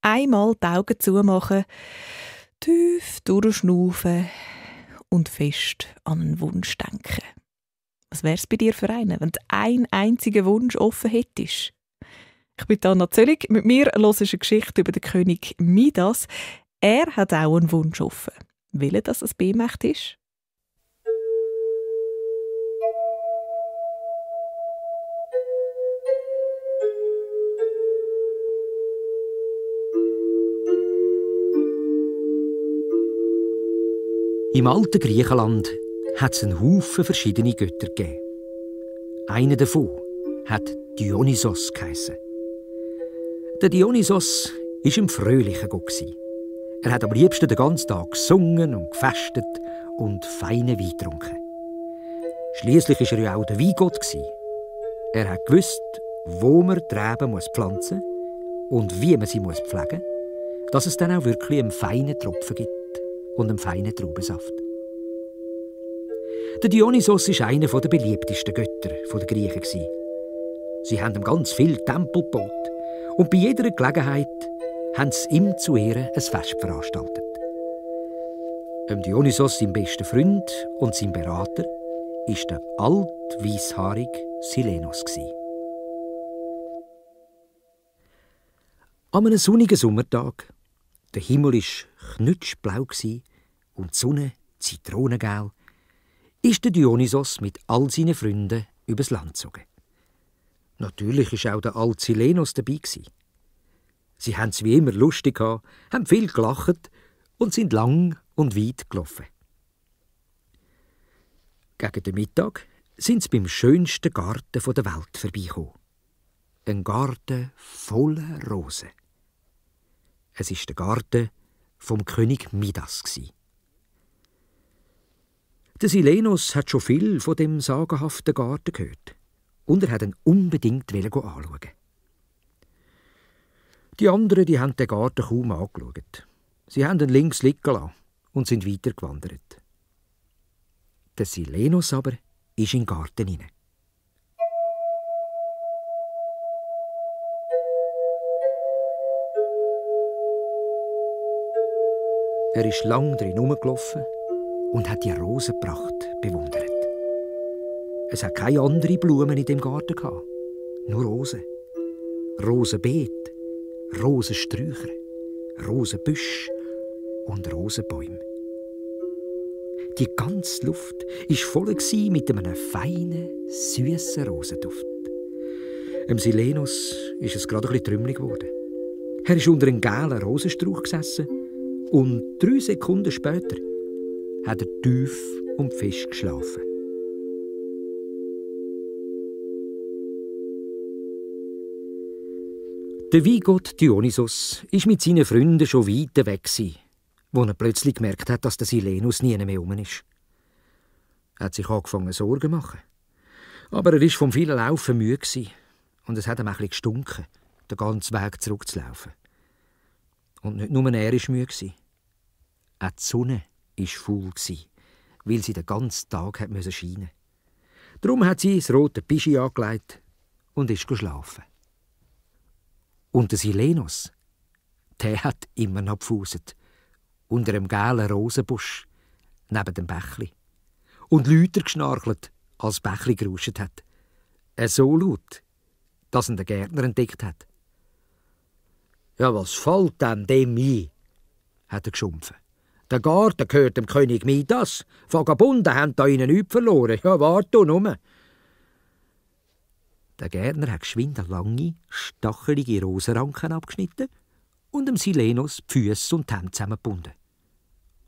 einmal die Augen zumachen, tief durchschnaufen und fest an einen Wunsch denken. Was wär's bei dir für einen, wenn du einen einzigen Wunsch offen hättest? Ich bin Anna Zöllig. Mit mir hörst du eine Geschichte über den König Midas. Er hat auch einen Wunsch offen. Will er, dass es bei ihm echt ist? Im alten Griechenland hat es einen Haufen verschiedene Götter gegeben. Einer davon hat Dionysos geheissen. Der Dionysos war ein fröhlicher Gott. Er hat am liebsten den ganzen Tag gesungen und gefestet und feinen Wein getrunken. Schliesslich war er ja auch der Weingott. Er hat gewusst, wo man die Reben pflanzen muss und wie man sie pflegen muss, dass es dann auch wirklich einen feinen Tropfen gibt und einen feinen Traubensaft. Der Dionysos war einer der beliebtesten Götter der Griechen. Sie haben ihm ganz viele Tempel gebaut und bei jeder Gelegenheit haben sie ihm zu Ehren ein Fest veranstaltet. Dionysos, sein bester Freund und sein Berater, war der altweisshaarige Silenos. An einem sonnigen Sommertag, der Himmel war knutschblau und die Sonne zitronengelb, ist der Dionysos mit all seinen Freunden übers Land gezogen. Natürlich war auch der alte Silenos dabei. Sie haben es wie immer lustig gehabt, haben viel gelacht und sind lang und weit gelaufen. Gegen den Mittag sind sie beim schönsten Garten der Welt vorbeigekommen. Ein Garten voller Rosen. Es war der Garten vom König Midas. Der Silenos hat schon viel von dem sagenhaften Garten gehört und er wollte ihn unbedingt anschauen. Die anderen haben den Garten kaum angeschaut. Sie haben ihn links liegen lassen und sind weitergewandert. Der Silenos aber ist in den Garten hinein. Er ist lang drin herumgelaufen und hat die Rosenpracht bewundert. Es hat keine anderen Blumen in dem Garten gehabt, nur Rosen. Rosenbeet, Rosensträucher, Rosenbüsche und Rosenbäume. Die ganze Luft war voll mit einem feinen, süßen Rosenduft. Silenos ist es gerade ein bisschen trümmelig geworden. Er ist unter einem gelben Rosenstrauch gesessen und 3 Sekunden später hat er tief und fest geschlafen. Der Weingott Dionysos war mit seinen Freunden schon weit weg, wo er plötzlich gemerkt hat, dass der Silenos nie mehr rum ist. Er hat sich angefangen Sorgen zu machen. Aber er war vom vielen Laufen müde und es hat ihm ein bisschen gestunken, den ganzen Weg zurückzulaufen. Und nicht nur er war müde. Auch die Sonne war faul, weil sie den ganzen Tag scheinen musste. Darum hat sie das rote Pischi angelegt und ist geschlafen. Und der Silenos, der hat immer noch gepfuset, unter einem gelben Rosenbusch, neben dem Bächli. Und lauter geschnarchelt, als das Bächli gerauscht hat. So laut, dass ihn der Gärtner entdeckt hat. «Ja, was fällt denn dem ein?» hat er geschumpfen. «Der Garten gehört dem König Midas. Vagabunden haben da ihnen nichts verloren. Ja, warte nur.» Der Gärtner hat geschwind lange, stachelige Rosenranken abgeschnitten und dem Silenos die Füsse und die Hände zusammengebunden.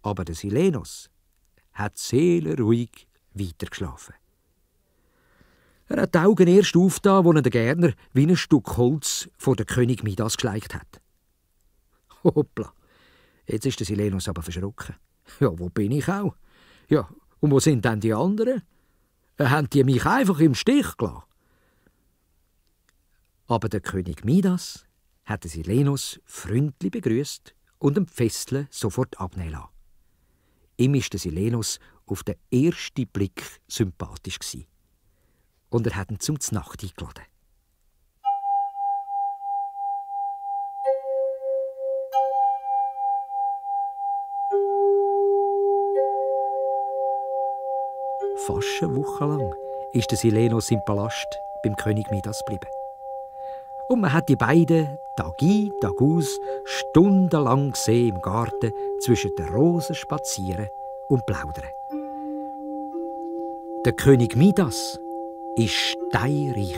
Aber der Silenos hat seelenruhig weitergeschlafen. Er hat die Augen erst aufgetan, als er den Gärtner wie ein Stück Holz vor den König Midas geschleicht hat. Hoppla, jetzt ist der Silenos aber verschrocken. Ja, wo bin ich auch? Ja, und wo sind denn die anderen? Haben die mich einfach im Stich gelassen? Aber der König Midas hat den Silenos freundlich begrüßt und dem Fesseln sofort abnehmen lassen. Ihm war der Silenos auf den ersten Blick sympathisch gewesen. Und er hat ihn zum Znacht eingeladen. fast eine Woche lang ist der Silenos im Palast beim König Midas geblieben. Und man hat die beiden Tag ein, Tag aus stundenlang gesehen im Garten zwischen den Rosen spazieren und plaudern. Der König Midas war steinreich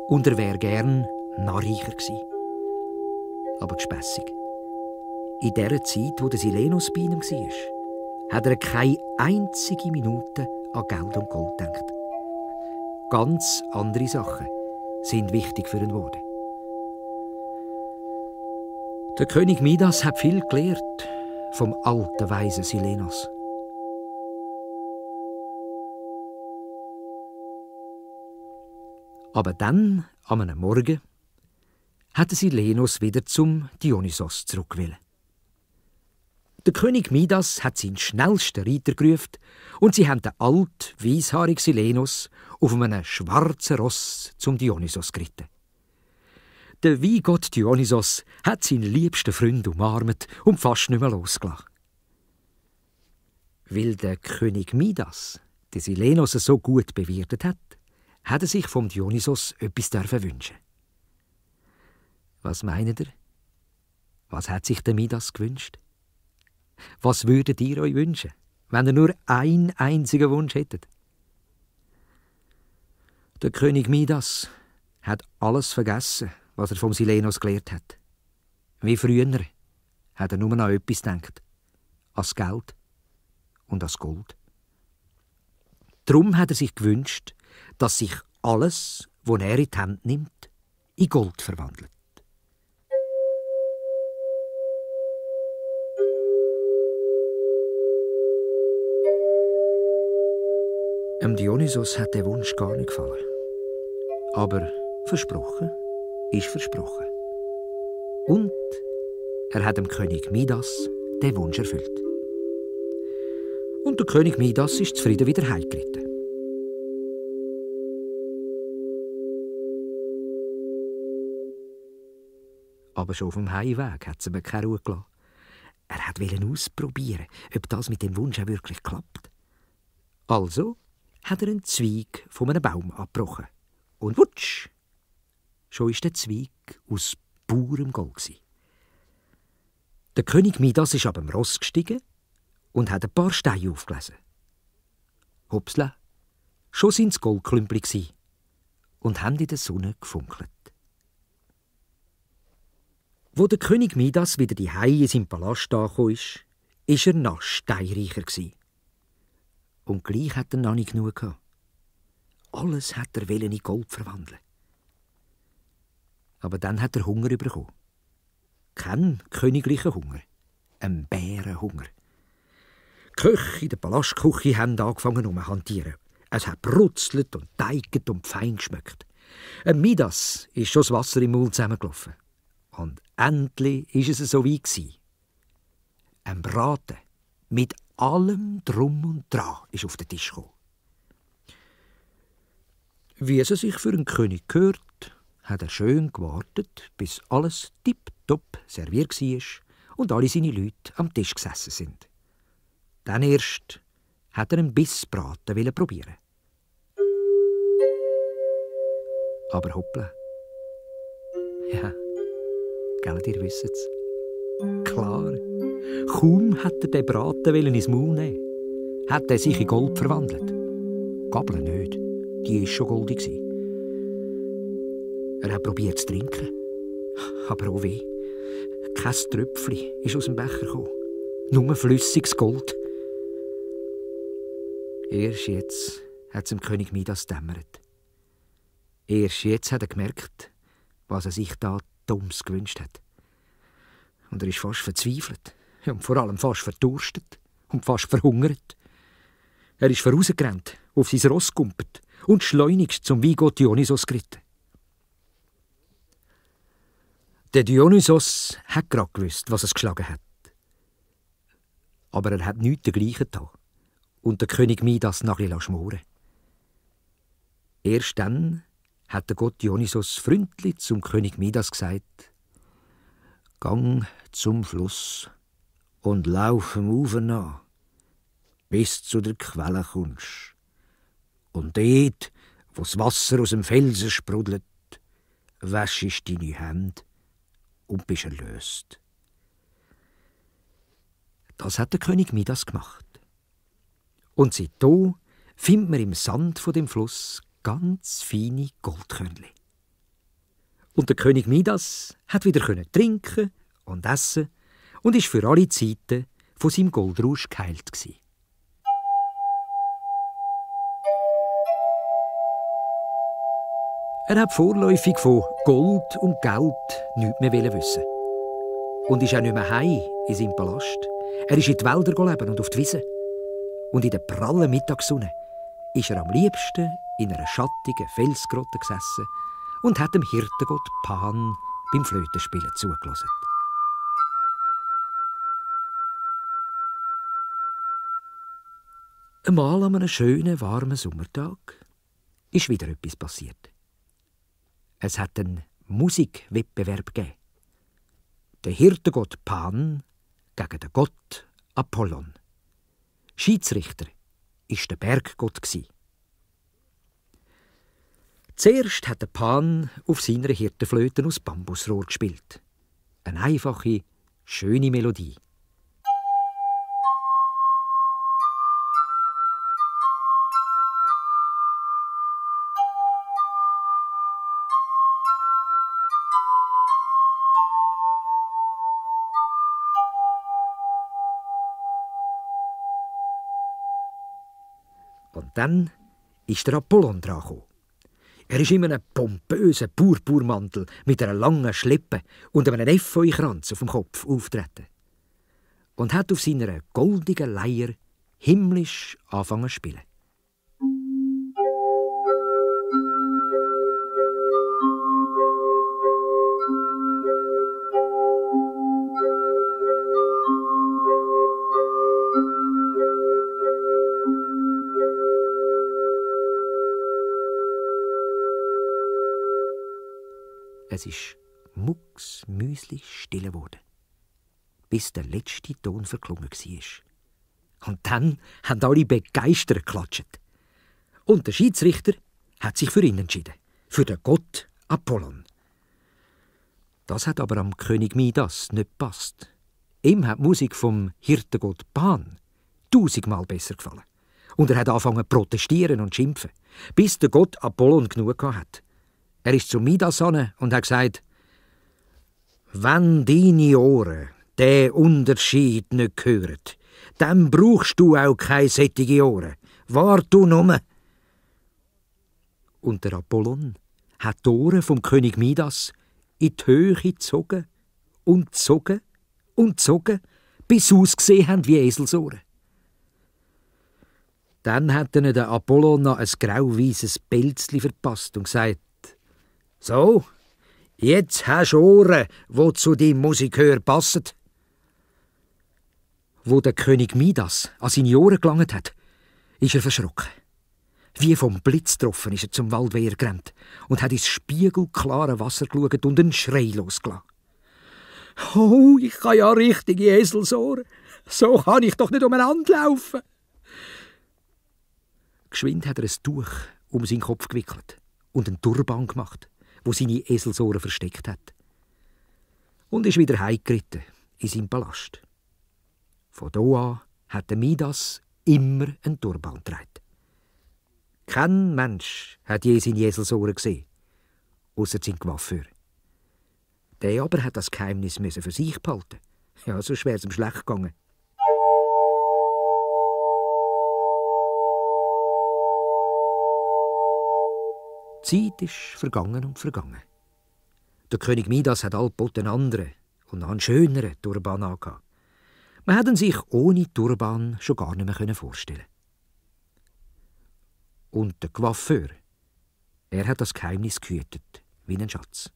und er wäre gern noch reicher gewesen. Aber gespässig. In der Zeit, wo der Silenos bei ihm war, hat er keine einzige Minute an Geld und Gold gedacht. Ganz andere Sachen sind wichtig für ihn geworden. Der König Midas hat viel gelernt vom alten, weisen Silenos. Aber dann, an einem Morgen, hat Silenos wieder zum Dionysos zurückgewählt. Der König Midas hat seinen schnellsten Reiter gerufen und sie haben den alten, weisshaarigen Silenos auf einem schwarzen Ross zum Dionysos geritten. Der Weingott Dionysos hat seinen liebsten Freund umarmt und fast nicht mehr losgelassen. Weil der König Midas den Silenos so gut bewirtet hat er sich vom Dionysos etwas wünschen. Was meint ihr? Was hat sich der Midas gewünscht? Was würdet ihr euch wünschen, wenn ihr nur einen einzigen Wunsch hättet? Der König Midas hat alles vergessen, was er vom Silenos gelernt hat. Wie früher hat er nur an etwas gedacht: ans Geld und ans Gold. Darum hat er sich gewünscht, dass sich alles, was er in die Hand nimmt, in Gold verwandelt. Dem Dionysos hat der Wunsch gar nicht gefallen. Aber versprochen ist versprochen. Und er hat dem König Midas den Wunsch erfüllt. Und der König Midas ist zufrieden wieder heimgeritten. Aber schon auf dem Heimweg hat es ihm keine Ruhe gelassen. Er wollte ausprobieren, ob das mit dem Wunsch auch wirklich klappt. Also hat er einen Zweig von einem Baum abgebrochen. Und wutsch! Schon war der Zweig aus purem Gold. Der König Midas ist ab dem Ross gestiegen und hat ein paar Steine aufgelesen. Hupsla! Schon waren es Goldklümpel und haben in der Sonne gefunkelt. Wo der König Midas wieder die Hei in seinem Palast angekommen ist, war er noch steinreicher. Und gleich hat er noch nicht genug gehabt. Alles hat er in Gold verwandeln. Aber dann hat er Hunger bekommen. Kein königlicher Hunger, ein Bärenhunger. Die Köche in der Palastküche haben angefangen zu hantieren. Es hat brutzelt und teigert und fein geschmeckt. Midas ist schon das Wasser im Mund zusammengelaufen. Und endlich war es so weit. Ein Braten mit allem Drum und Dran ist auf den Tisch gekommen. Wie es sich für einen König gehört, hat er schön gewartet, bis alles tipptopp serviert war und alle seine Leute am Tisch gesessen sind. Dann erst hat er einen Bissbraten probieren. Aber hoppla. Ja, gell, ihr wisst es. Klar, kaum hat er den Braten ins Maul nehmen, hat er sich in Gold verwandelt. Gabel nicht, die war schon goldig. Er hat probiert zu trinken, aber oh weh, kein Tröpfchen ist aus dem Becher gekommen, nur flüssiges Gold. Erst jetzt hat es dem König Midas dämmert. Erst jetzt hat er gemerkt, was er sich da Dummes gewünscht hat. Und er ist fast verzweifelt und vor allem fast verdurstet und fast verhungert. Er ist vorausgerannt, auf sein Ross gumpet und schleunigst zum Weingott Dionysos geritten. Der Dionysos hat gerade gewusst, was es geschlagen hat. Aber er hat nichts dergleichen getan und der König Midas nachher schmoren. Erst dann hat der Gott Dionysos freundlich zum König Midas gesagt: «Gang zum Fluss und lauf dem Ufer nach, bis zu der Quelle kommst. Und dort, wo das Wasser aus dem Felsen sprudelt, wäschst deine Hände und bist erlöst. Das hat der König Midas gemacht. Und seitdem findet man im Sand von dem Fluss ganz feine Goldkörnchen. Und der König Midas hat wieder trinken und essen und ist für alle Zeiten von seinem Goldrausch geheilt gsi. Er hat vorläufig von Gold und Geld nichts mehr wissen. Und ist auch nicht mehr heim in seinem Palast. Er ist in die Wälder leben und auf die Wiese. Und in der prallen Mittagssonne ist er am liebsten in einer schattigen Felsgrotte gesessen und hat dem Hirtengott Pan beim Flötenspielen zugelassen. Einmal an einem schönen, warmen Sommertag ist wieder etwas passiert. Es hat einen Musikwettbewerb gegeben. Der Hirtengott Pan gegen den Gott Apollon. Schiedsrichter war der Berggott. Zuerst hat der Pan auf seiner Hirtenflöte aus Bambusrohr gespielt. Eine einfache, schöne Melodie. Und dann ist der Apollon dran gekommen. Er ist in einem pompösen Purpurmantel mit einer langen Schleppe und einem Efeukranz auf dem Kopf auftreten und hat auf seiner goldigen Leier himmlisch angefangen zu spielen. Es ist mucksmüsli still geworden, bis der letzte Ton verklungen war. Und dann haben alle begeistert geklatscht. Und der Schiedsrichter hat sich für ihn entschieden, für den Gott Apollon. Das hat aber am König Midas nicht gepasst. Ihm hat die Musik vom Hirtengott Pan 1000-mal besser gefallen. Und er hat angefangen zu protestieren und zu schimpfen, bis der Gott Apollon genug hatte. Er ist zu Midas hin und hat gesagt: «Wenn deine Ohren den Unterschied nicht hören, dann brauchst du auch keine sättige Ohren. Wart du nur!» Und der Apollon hat die Ohren vom König Midas in die Höhe gezogen und gezogen und gezogen, bis sie ausgesehen haben wie Eselsohren. Dann hat ihnen der Apollon noch ein grau-weißes Pelzli verpasst und gesagt: «So, jetzt hast du Ohren, die zu deinem Musikhör passen.» Wo der König Midas an seine Ohren gelangt hat, ist er verschrocken. Wie vom Blitz getroffen ist er zum Waldwehr gerannt und hat ins spiegelklare Wasser geschaut und einen Schrei losgelassen. «Oh, ich habe ja richtige Eselsohren. So kann ich doch nicht umeinander laufen.» Geschwind hat er ein Tuch um seinen Kopf gewickelt und einen Turban gemacht, wo seine Eselsohren versteckt hat. Und ist wieder heimgeritten in seinem Palast. Von da an hat der Midas immer einen Turban getragen. Kein Mensch hat je seine Eselsohren gesehen, ausser sein Coiffeur. Der aber hat das Geheimnis für sich behalten. Ja, so schwer es ihm schlecht gegangen. Die Zeit ist vergangen und vergangen. Der König Midas hat allbald einen anderen und noch einen schöneren Turban angehabt. Man hat ihn sich ohne Turban schon gar nicht mehr vorstellen. Und der Coiffeur, er hat das Geheimnis gehütet, wie ein Schatz.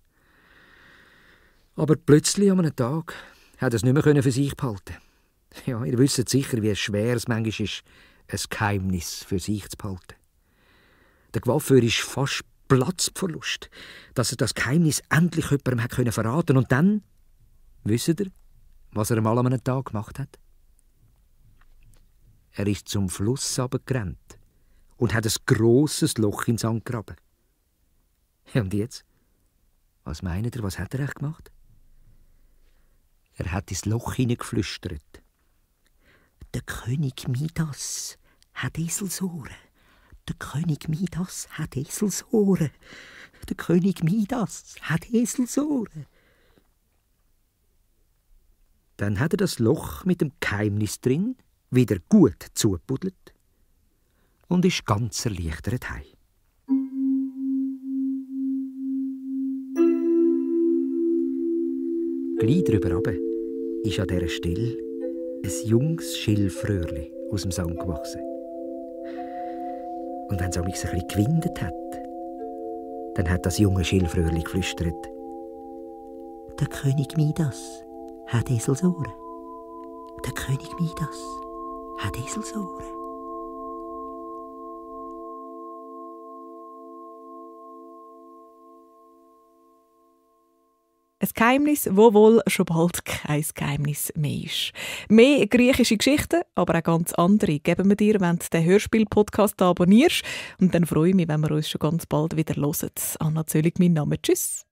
Aber plötzlich an einem Tag hat er es nicht mehr für sich behalten. Ja, ihr wisst sicher, wie schwer es manchmal ist, ein Geheimnis für sich zu behalten. Der Coiffeur ist fast Platz vor Lust, dass er das Geheimnis endlich jemandem verraten konnte. Und dann, wisst ihr, was er einmal an einem Tag gemacht hat? Er ist zum Fluss runtergerannt und hat ein grosses Loch ins Sand gegraben. Ja, und jetzt? Was meint ihr, was hat er echt gemacht? Er hat ins Loch hineingeflüstert. Der König Midas hat Eselsohren. Der König Midas hat Eselsohren. Der König Midas hat Eselsohren. Dann hat er das Loch mit dem Geheimnis drin wieder gut zugebuddelt und ist ganz erleichtert heim. Gleich drüber runter ist an dieser Stelle ein junges Schilfröhrli aus dem Sand gewachsen. Und wenn es ein bisschen gewindet hat, dann hat das junge Schilfröhrli geflüstert: Der König Midas hat Eselsohren. Der König Midas hat Eselsohren. Ein Geheimnis, wo wohl schon bald kein Geheimnis mehr ist. Mehr griechische Geschichten, aber auch ganz andere, geben wir dir, wenn du den Hörspiel-Podcast abonnierst. Und dann freue ich mich, wenn wir uns schon ganz bald wieder hören. Anna Zöllig, mein Name. Tschüss.